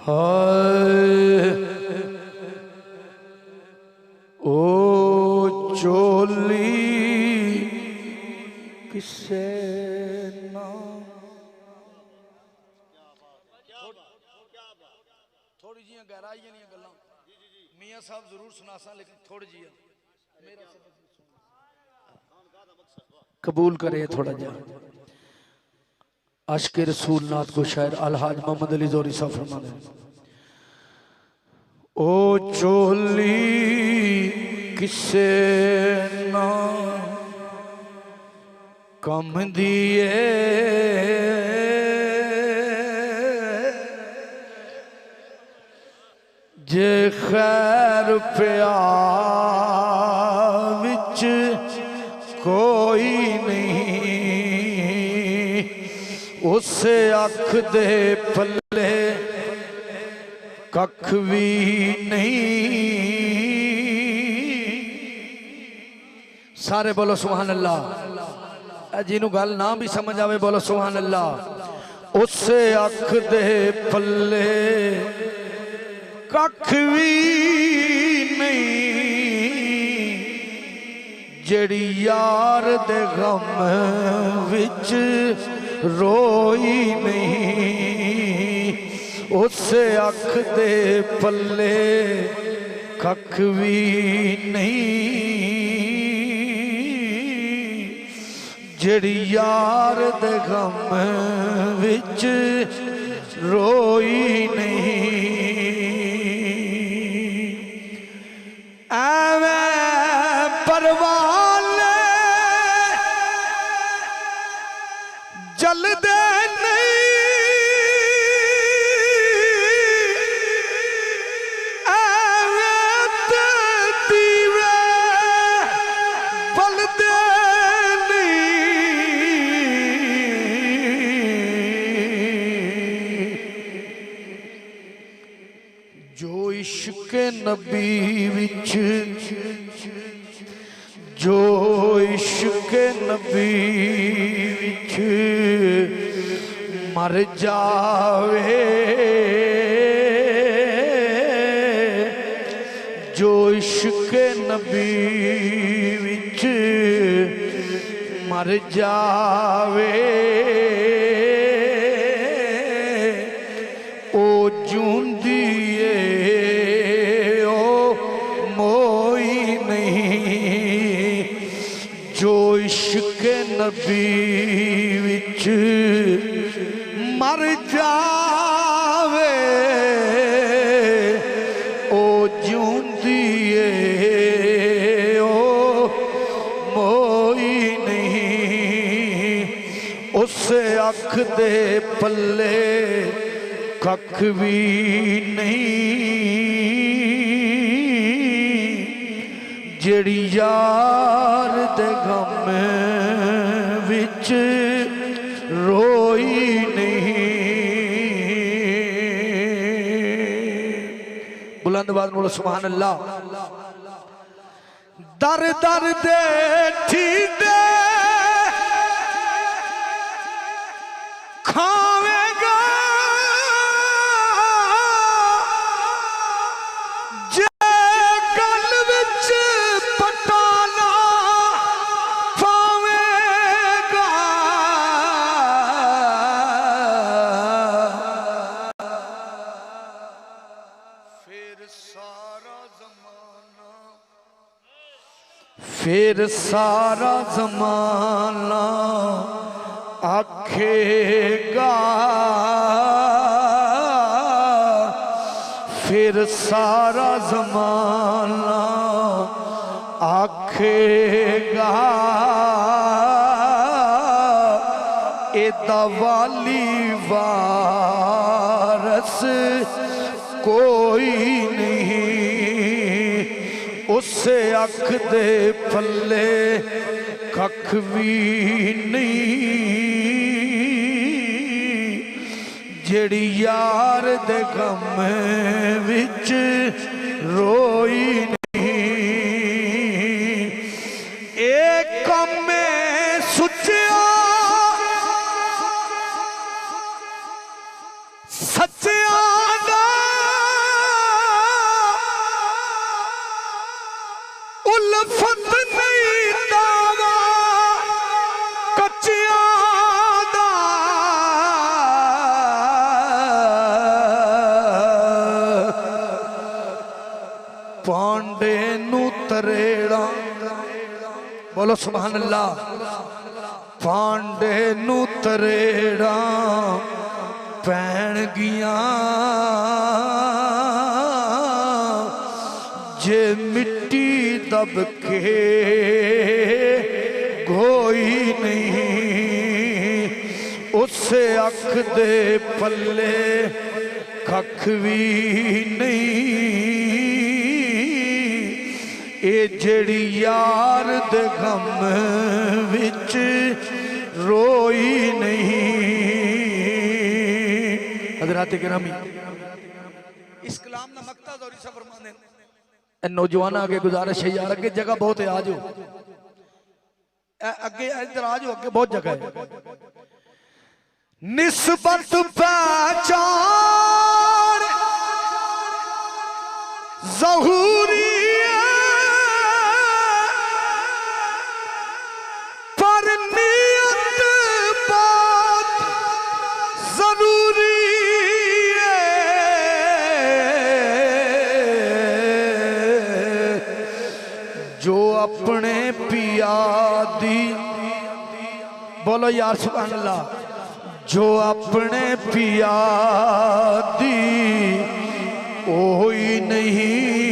हाय ओ चोली किसे ना थोड़ी जी गहराई गल्लां मियां साहब जरूर सुनासा लेकिन थोड़ी जी कबूल करे थोड़ा जा आशिक़ रसूल नात को शायर अलहाज मोहम्मद अली ज़ोहरी साहब फरमाते हैं ओ चोली किसे ना कम दिए जे खैर प्या विच कोई नहीं उसे अख दे पल्ले कख भी नहीं। सारे बोलो सुभान अल्लाह। जिन्हों गल ना भी समझ आवे बोलो सुभान अल्लाह। उसे अख दे पल्ले कख भी नहीं जड़ी यार दे गम विच रोई नहीं उसे अख दे पल्ले कख भी नहीं जड़ी यार दे गम विच रोई नहीं। परवाले जलदे नहीं दीवे बलदे नहीं जो इश्क नबी विच जो इश्क नबी विच मर जावे जो इश्क नबी विच मर जावे ओ जूंदी इश्क नबी विच मर जावे ओ जूंदी ओ मोई नहीं उसे अख दे पल्ले कख भी नहीं जड़ी यार दे गम विच रोई नहीं। बुलंद आवाज़ बोलो सुभान अल्लाह। दर दर दे ठीडे खावेगा फिर सारा ज़माना आखेगा फिर सारा ज़माना आखेगा एदा वाली वारस कोई नहीं उसे अख दे पल्ले कख भी नहीं जड़ी यार दे गम विच रोई नहीं। एक कम में सुचिया सच्चिया फांडे नू तरेड़ा, बोलो सुभान अल्लाह। फांडे नू तरेड़ा पैण गियां, जे मिट्टी दब के गोई नहीं, उसे अख दे पल्ले कख भी नहीं। ए जेड़ी यार दे गम विच रोई नहीं। हज़रात गिरामी, इस कलाम ना मकता दौरी सा फरमाने नौजवान आगे गुजारिश है यार, अगे जगह बहुत है, आ जाओ अगे, इधर आ जाओ, अगे बहुत जगह है। निस्बत पहचान ज़रूरी पर नियत बात जरूरी है। जो अपने पिया दी, बोलो यार सुभान अल्लाह, जो अपने पिया दी ओही नहीं